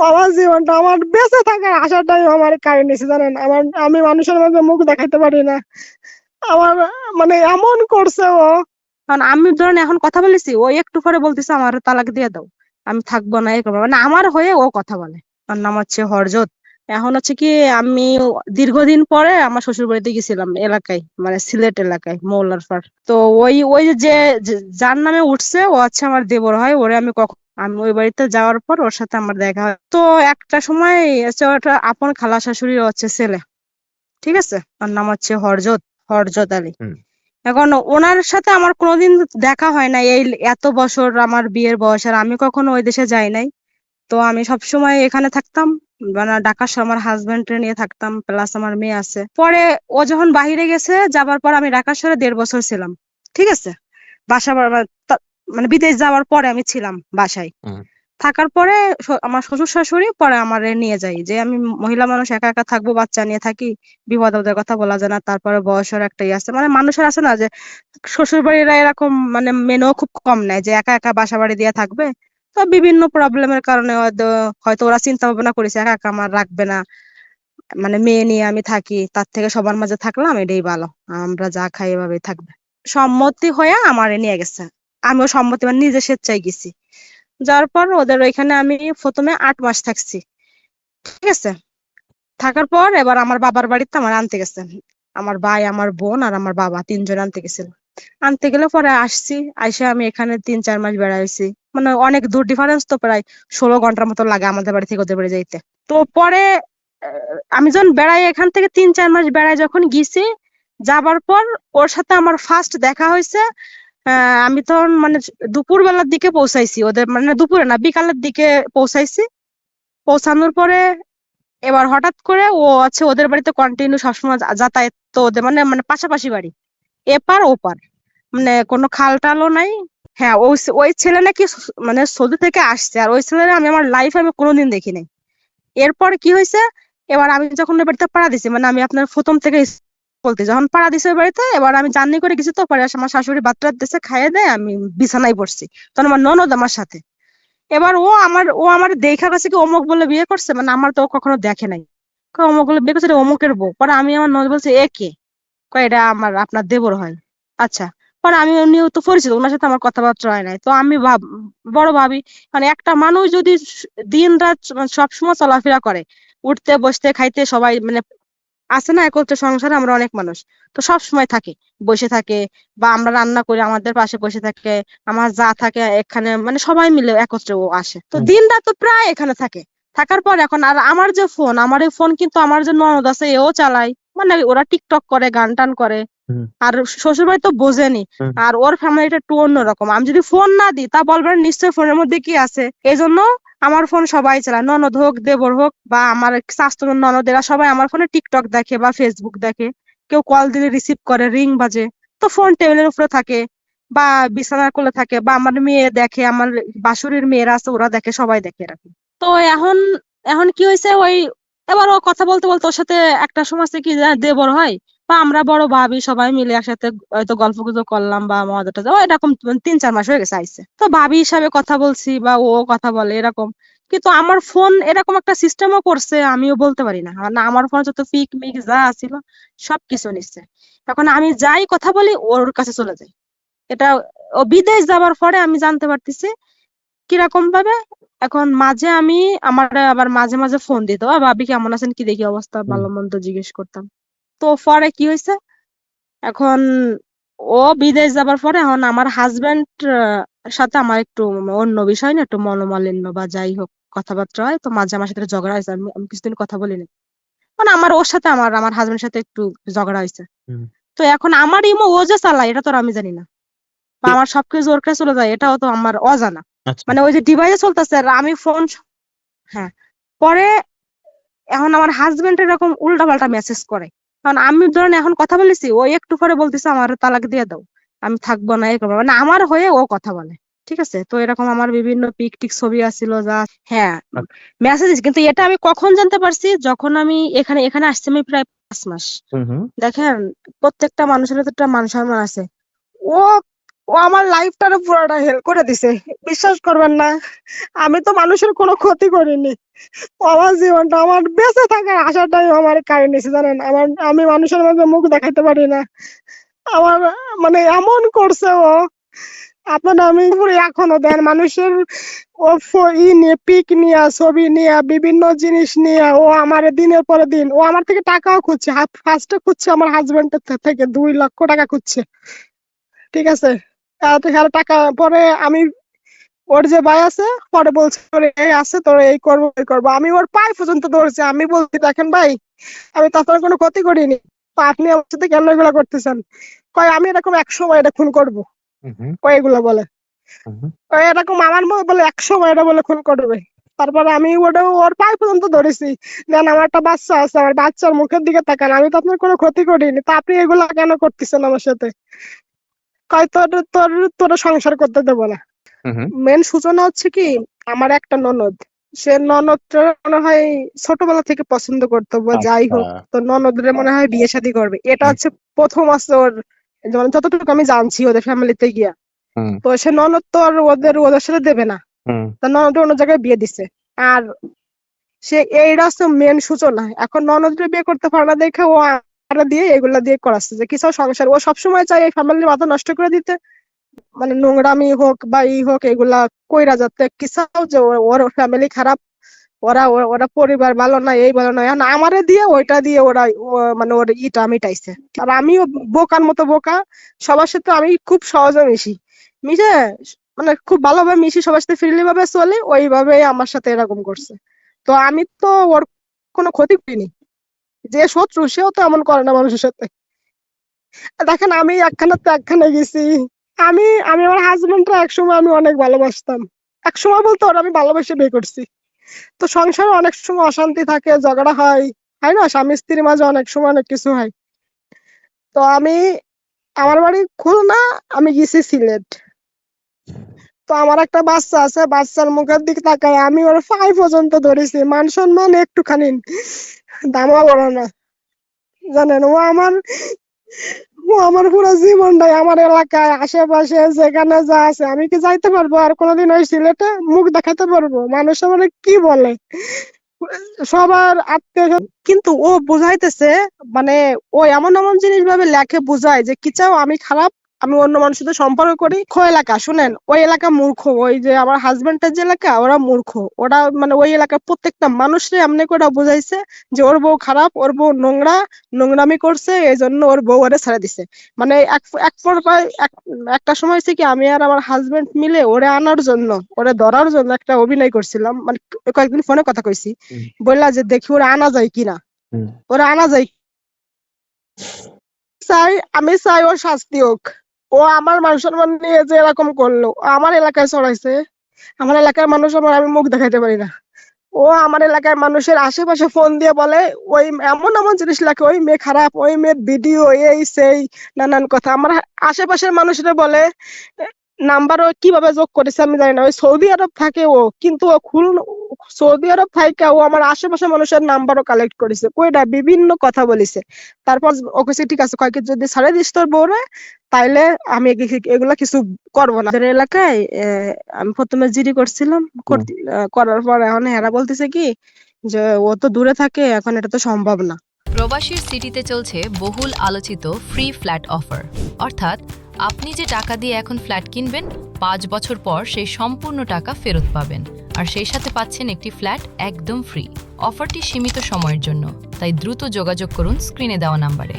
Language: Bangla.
আমার জীবনটা, আমার বেঁচে থাকার আশাটাই আমার কাড়ে নিছে জানেন। আমি মানুষের মাঝে মুখ দেখাইতে পারি না। আমার মানে এমন করছে ও। কারণ আমি ধরেন এখন কথা বলেছি, ও একটু পরে বলতেছে আমার তালাক দিয়ে দাও, আমি থাকবো না, এই করবো, মানে আমার হয়ে ও কথা বলে। তার নাম হচ্ছে হরজত। এখন হচ্ছে কি, আমি দীর্ঘদিন পরে আমার শ্বশুর বাড়িতে গেছিলাম, এলাকায় মানে সিলেট এলাকায় মৌলার পাড়। তো ওই ওই যে যার নামে উঠছে ও হচ্ছে আমার দেবর হয়। ওরে আমি ওই বাড়িতে যাওয়ার পর ওর সাথে আমার দেখা হয়। তো একটা সময় হচ্ছে ওটা আপন খালা শাশুড়ির হচ্ছে ছেলে, ঠিক আছে, ওর নাম হচ্ছে হরজত, হরজত আলী। হুম। এখন ওনার সাথে আমার কোনোদিন দেখা হয় না এই এত বছর আমার বিয়ের বয়স, আর আমি কখনো ওই দেশে যাই নাই। তো আমি সব সময় এখানে থাকতাম, মানে ঢাকা শহরে আমার হাজবেন্ড নিয়ে থাকতাম, প্লাস আমার মেয়ে আছে। পরে ও যখন বাইরে গেছে, যাবার পর আমি ঢাকা শহরে 1.5 বছর ছিলাম, ঠিক আছে। মানে বিদেশ যাওয়ার পরে আমি ছিলাম বাসায়। হুম। থাকার পরে আমার শ্বশুর শাশুড়ি পরে আমারে নিয়ে যাই, যে আমি মহিলা মানুষ একা একা থাকবো, বাচ্চা নিয়ে থাকি, বিপদ আপদের কথা বলা যায় না। তারপরে বয়সের একটাই আছে, মানে মানুষের আছে না যে শ্বশুর বাড়িরা এরকম মানে মেনেও খুব কম নেয় যে একা একা বাসা বাড়ি দিয়ে থাকবে। তো বিভিন্ন প্রবলেমের কারণে হয়তো হয়তো ওরা চিন্তা ভাবনা করেছে একা একা আমার রাখবে না, মানে মেয়ে নিয়ে আমি থাকি, তার থেকে সবার মাঝে থাকলাম এটাই ভালো, আমরা যা খাই এভাবেই থাকবে। সম্মতি হয়ে আমারে নিয়ে গেছে। আমিও সম্মতি মানে নিজে স্বেচ্ছায় গেছি। যাওয়ার পর ওদের ওইখানে আমি প্রথমে 8 মাস থাকছি, ঠিক আছে। থাকার পর এবার আমার বাবার বাড়িতে আমার আনতে গেছে, আমার ভাই আমার বোন আর আমার বাবা 3জন আনতে গেছিল। আনতে গেলে পরে আসছি, আইসা আমি এখানে 3-4 মাস বেড়াইছি। মানে অনেক দূর ডিফারেন্স, তো প্রায় 16 ঘন্টার মতো লাগে আমাদের বাড়ি থেকে ওদের বাড়ি যাইতে। তো পরে আমি যখন বেড়াই, এখান থেকে 3-4 মাস বেড়াই যখন গেছি, যাবার পর ওর সাথে আমার ফার্স্ট দেখা হয়েছে। আমি তখন মানে দুপুর বেলার দিকে পৌঁছাইছি, ওদের মানে দুপুরে না বিকালের দিকে পৌঁছাইছি। পৌঁছানোর পরে এবার হঠাৎ করে ও আছে ওদের বাড়িতে কন্টিনিউ সবসময় যাতায়াত, তো ওদের মানে মানে পাশাপাশি বাড়ি, এপার ওপার, মানে কোনো খাল টালও নাই। হ্যাঁ, ওই ওই ছেলে নাকি মানে সৌদি থেকে আসছে, আর ওই ছেলেরা আমি আমার লাইফে আমি কোনোদিন দেখি নাই। এরপর কি হয়েছে, এবার আমি যখন ওই বাড়িতে পাড়া দিছি, মানে আমি আপনার প্রথম থেকে বলতে যখন পাড়া দিছি ওই বাড়িতে, এবার আমি জার্নি করে গেছি, তো পরে আমার শাশুড়ি বাচ্চা দিছে, খাইয়ে দেয় আমি বিছানায় পড়ছি। তখন আমার ননদ আমার সাথে। এবার ও আমার দেখা গেছে কি অমুক বলে বিয়ে করছে, মানে আমার তো ও কখনো দেখে নাই। অমুক বলে বিয়ে করছে, এটা অমুকের বউ। পরে আমি আমার ননদ বলছে এ কে, কয় এটা আমার আপনার দেবর হয়। আচ্ছা। পরে আমি উনিও তো পরিচিত, ওনার সাথে আমার কথাবার্তা হয় নাই। তো আমি বড় ভাবি, মানে একটা মানুষ যদি দিন রাত সব সময় চলাফেরা করে, উঠতে বসতে খাইতে সবাই মানে আছে না একত্রে সংসারে আমরা অনেক মানুষ, তো সব সময় থাকে, বসে থাকে, বা আমরা রান্না করি আমাদের পাশে বসে থাকে, আমার যা থাকে এখানে মানে সবাই মিলে একত্রে ও আসে, তো হুম। দিন রাত তো প্রায় এখানে থাকে। থাকার পর এখন আর আমার যে ফোন, আমার এই ফোন কিন্তু আমার যে ননদ আছে এও চালায়, মানে ওরা টিকটক করে, গান টান করে। হুম। আর শ্বশুর বাড়ি তো বোঝেনি, হুম। আর ওর ফ্যামিলিটা একটু অন্যরকম। আমি যদি ফোন না দিই তা বলবেন নিশ্চয়ই ফোনের মধ্যে কি আছে। এই জন্য আমার ফোন সবাই চালায়, ননদ হোক দেবর হোক বা আমার শাস্ত্র ননদেরা সবাই আমার ফোনে টিকটক দেখে বা ফেসবুক দেখে। কেউ কল দিলে রিসিভ করে, রিং বাজে, তো ফোন টেবিলের উপরে থাকে বা বিছানার কোলে থাকে, বা আমার মেয়ে দেখে, আমার বাসুরির মেয়েরা আছে ওরা দেখে, সবাই দেখে এরকম। তো এখন এখন কি হয়েছে ওই, এবার ও কথা বলতে বলতে ওর সাথে একটা সময় আছে কি দেবর হয়, বা আমরা বড় ভাবি সবাই মিলে একসাথে হয়তো গল্প গুজব করলাম বা মজা টজা, ও এরকম 3-4 মাস হয়ে গেছে আইছে, তো ভাবি হিসাবে কথা বলছি বা ও কথা বলে এরকম। কিন্তু আমার ফোন এরকম একটা সিস্টেমও করছে, আমিও বলতে পারি না, না আমার ফোন যত পিক মিক যা ছিল সবকিছু নিচ্ছে। এখন আমি যাই কথা বলি ওর কাছে চলে যাই। এটা ও বিদেশ যাবার পরে আমি জানতে পারতেছি কিরকম ভাবে। এখন মাঝে আমি আমার আবার মাঝে মাঝে ফোন দিত, ভাবি কেমন আছেন, কি দেখি অবস্থা, হুম। ভালো মন্দ জিজ্ঞেস করতাম। তো পরে কি হয়েছে, এখন ও বিদেশ যাবার পরে এখন আমার হাজবেন্ড সাথে আমার একটু অন্য বিষয় না একটু মনোমালিন্য বা যাই হোক কথাবার্তা হয়, তো মাঝে আমার সাথে ঝগড়া হয়েছে, আমি কিছুদিন কথা বলিনি। মানে আমার ওর সাথে আমার হাজবেন্ডের সাথে একটু ঝগড়া হয়েছে। হুম। তো এখন আমার ইমো ও যে চালায় এটা তো আর আমি জানি না, বা আমার সবকিছু ওর কাছে চলে যায় এটাও তো আমার অজানা। আচ্ছা। মানে ওই যে ডিভাইসে চলতেছে আর আমি ফোন। হ্যাঁ। পরে এখন আমার হাজবেন্ড এরকম উল্টা পাল্টা মেসেজ করে। কারণ আমি ধরেন এখন কথা বলেছি, ও একটু পরে বলতেছে আমার তালাক দিয়ে দাও, আমি থাকবো না, এই করবো, মানে আমার হয়ে ও কথা বলে। ঠিক আছে, তো এরকম আমার বিভিন্ন পিক টিক ছবি আসছিল যা। হ্যাঁ, আচ্ছা। মেসেজ, কিন্তু এটা আমি কখন জানতে পারছি, যখন আমি এখানে এখানে আসছি আমি প্রায় 5 মাস। হুম। হুম। দেখেন, প্রত্যেকটা মানুষের তো একটা মান সম্মান আছে। ও ও আমার লাইফটারে পুরোটা হেল্প করে দিছে। বিশ্বাস করবেন না, আমি তো মানুষের কোনো ক্ষতি করিনি। ও আমার জীবনটা, আমার বেঁচে থাকার আশাটাই আমার কাড়ে নিছে জানেন। আমি মানুষের মাঝে মুখ দেখাতে পারি না। আমার মানে এমন করছে ও, আপনারা আমি পুরো এখনো দেন মানুষের ই নিয়ে পিক নিয়ে ছবি নিয়ে বিভিন্ন জিনিস নিয়ে ও আমার দিনের পরে দিন ও আমার থেকে টাকাও খুঁজছে। ফার্স্টে খুঁজছে আমার হাজবেন্ডের থেকে 2 লক্ষ টাকা খুঁজছে, ঠিক আছে। টাকা পরে আমি ওর যে ভাই আছে পরে বলছে তোর এই আছে, তোর এই করবো এই করবো। আমি ওর পায়ে পর্যন্ত ধরছি। আমি বলছি দেখেন ভাই, আমি তো আপনার কোনো ক্ষতি করিনি, তো আপনি আমার সাথে কেন এগুলো করতেছেন? কয় আমি এরকম 100 এটা খুন করবো। কয় এগুলো বলে কয় এরকম আমার মনে বলে 100 এটা বলে খুন করবে। তারপরে আমি ওটা ওর পায়ে পর্যন্ত ধরেছি, দেন আমার একটা বাচ্চা আছে, আমার বাচ্চার মুখের দিকে তাকান, আমি তো আপনার কোনো ক্ষতি করিনি, তা আপনি এগুলা কেন করতেছেন আমার সাথে? কয় তোর তোর তোর সংসার করতে দেবো না। মেন সূচনা হচ্ছে কি, আমার একটা ননদ, সে ননদটা মনে হয় ছোটবেলা থেকে পছন্দ করতো বা যাই হোক, তো ননদরে মনে হয় বিয়ে শাদী করবে। এটা হচ্ছে প্রথম আছে ওর, যেমন যতটুকু আমি জানছি ওদের ফ্যামিলিতে গিয়া। তো সে ননদ তো আর ওদের সাথে দেবে না, তার ননদ অন্য জায়গায় বিয়ে দিছে। আর সে এইটা হচ্ছে মেন সূচনা। এখন ননদরে বিয়ে করতে পারে না দেখে ও আরে দিয়ে এগুলা দিয়ে করাচ্ছে যে কিছু সংসার। ও সবসময় চাই এই ফ্যামিলির মাথা নষ্ট করে দিতে, মানে নোংরামি হোক বা হোক এগুলা কইরা যাতে কিসাও যে ওর ফ্যামিলি খারাপ, ওরা ওরা পরিবার ভালো না, এই ভালো না। এখন আমারে দিয়ে ওইটা দিয়ে ওরা মানে ওর ইটা মিটাইছে। আর আমিও বোকার মতো বোকা, সবার সাথে আমি খুব সহজে মিশে মানে খুব ভালোভাবে মিশি, সবার সাথে ফ্রিলি ভাবে চলে, ওইভাবে আমার সাথে এরকম করছে। তো আমি তো ওর কোনো ক্ষতি করিনি। যে শত্রু সেও তো এমন করে না মানুষের সাথে। দেখেন আমি একখানে গেছি। আমি আমি আমার হাজবেন্ডরা একসময় আমি অনেক ভালোবাসতাম। একসময় বলতে ওরা আমি ভালোবেসে বিয়ে করছি। তো সংসারে অনেক সময় অশান্তি থাকে, ঝগড়া হয়, হয় না, স্বামী স্ত্রীর মাঝে অনেক সময় অনেক কিছু হয়। তো আমার বাড়ি খুলনা, আমি গেছি সিলেট। তো আমার একটা বাচ্চা আছে, বাচ্চার মুখের দিকে তাকায় আমি ওর পায়ে পর্যন্ত ধরেছি। মান সম্মান একটুখানি দামা বড় না, জানেন। ও আমার পুরো জীবনটাই আমার এলাকায় আশেপাশে যেখানে যা আছে, আমি কি যাইতে পারবো আর কোনোদিন ওই সিলেটে মুখ দেখাতে পারবো? মানুষ আমার কি বলে, সবার আত্মীয়। কিন্তু ও বুঝাইতেছে, মানে ও এমন এমন জিনিস ভাবে লেখে বুঝায় যে কি চাও আমি খারাপ, আমি অন্য মানুষের সাথে সম্পর্ক করি। এলাকা শুনেন, ওই এলাকা মূর্খ, ওই যে আমার হাজবেন্ডের যে এলাকা ওরা মূর্খ। ওরা মানে ওই এলাকার প্রত্যেকটা মানুষরে এমনি করে বুঝাইছে যে ওর বউ খারাপ, ওর বউ নোংরামি করছে, এই জন্য ওর বউ ওরে ছেড়ে দিছে। মানে একটা সময় হচ্ছে কি, আমি আর আমার হাজবেন্ড মিলে ওরে আনার জন্য, ওরে ধরার জন্য একটা অভিনয় করছিলাম। মানে কয়েকদিন ফোনে কথা কইছি, বললা যে দেখি ওরা আনা যায় কিনা, ওরা আনা যায়। আমি চাই ওর শাস্তি হোক। ও আমার মান সম্মান নিয়ে যে এরকম করলো, আমার এলাকায় ছড়াইছে। আমার এলাকার মানুষ, আমি মুখ দেখাইতে পারি না। ও আমার এলাকার মানুষের আশেপাশে ফোন দিয়ে বলে ওই এমন এমন জিনিস লেখে, ওই মেয়ে খারাপ, ওই মেয়ের ভিডিও এই সেই নানান কথা। আমার আশেপাশের মানুষরা বলে নাম্বারও কিভাবে যোগ করেছে আমি জানি না। ওই সৌদি আরব থাকে ও, কিন্তু ও সৌদি আরব থাইকা ও আমার আশেপাশের মানুষের নাম্বারও কালেক্ট করেছে, কইটা বিভিন্ন কথা বলিছে। তারপর ওকে ঠিক আছে, কয়েক যদি ছাড়ে দিস তোর বউরে, তাইলে আমি এগুলা কিছু করবো না। এলাকায় আমি প্রথমে জিডি করছিলাম, করার পর এখন হেরা বলতেছে কি যে ও তো দূরে থাকে, এখন এটা তো সম্ভব না। প্রবাসীর সিটিতে চলছে বহুল আলোচিত ফ্রি ফ্ল্যাট অফার। অর্থাৎ আপনি যে টাকা দিয়ে এখন ফ্ল্যাট কিনবেন, 5 বছর পর সেই সম্পূর্ণ টাকা ফেরত পাবেন, আর সেই সাথে পাচ্ছেন একটি ফ্ল্যাট একদম ফ্রি। অফারটি সীমিত সময়ের জন্য, তাই দ্রুত যোগাযোগ করুন স্ক্রিনে দেওয়া নাম্বারে।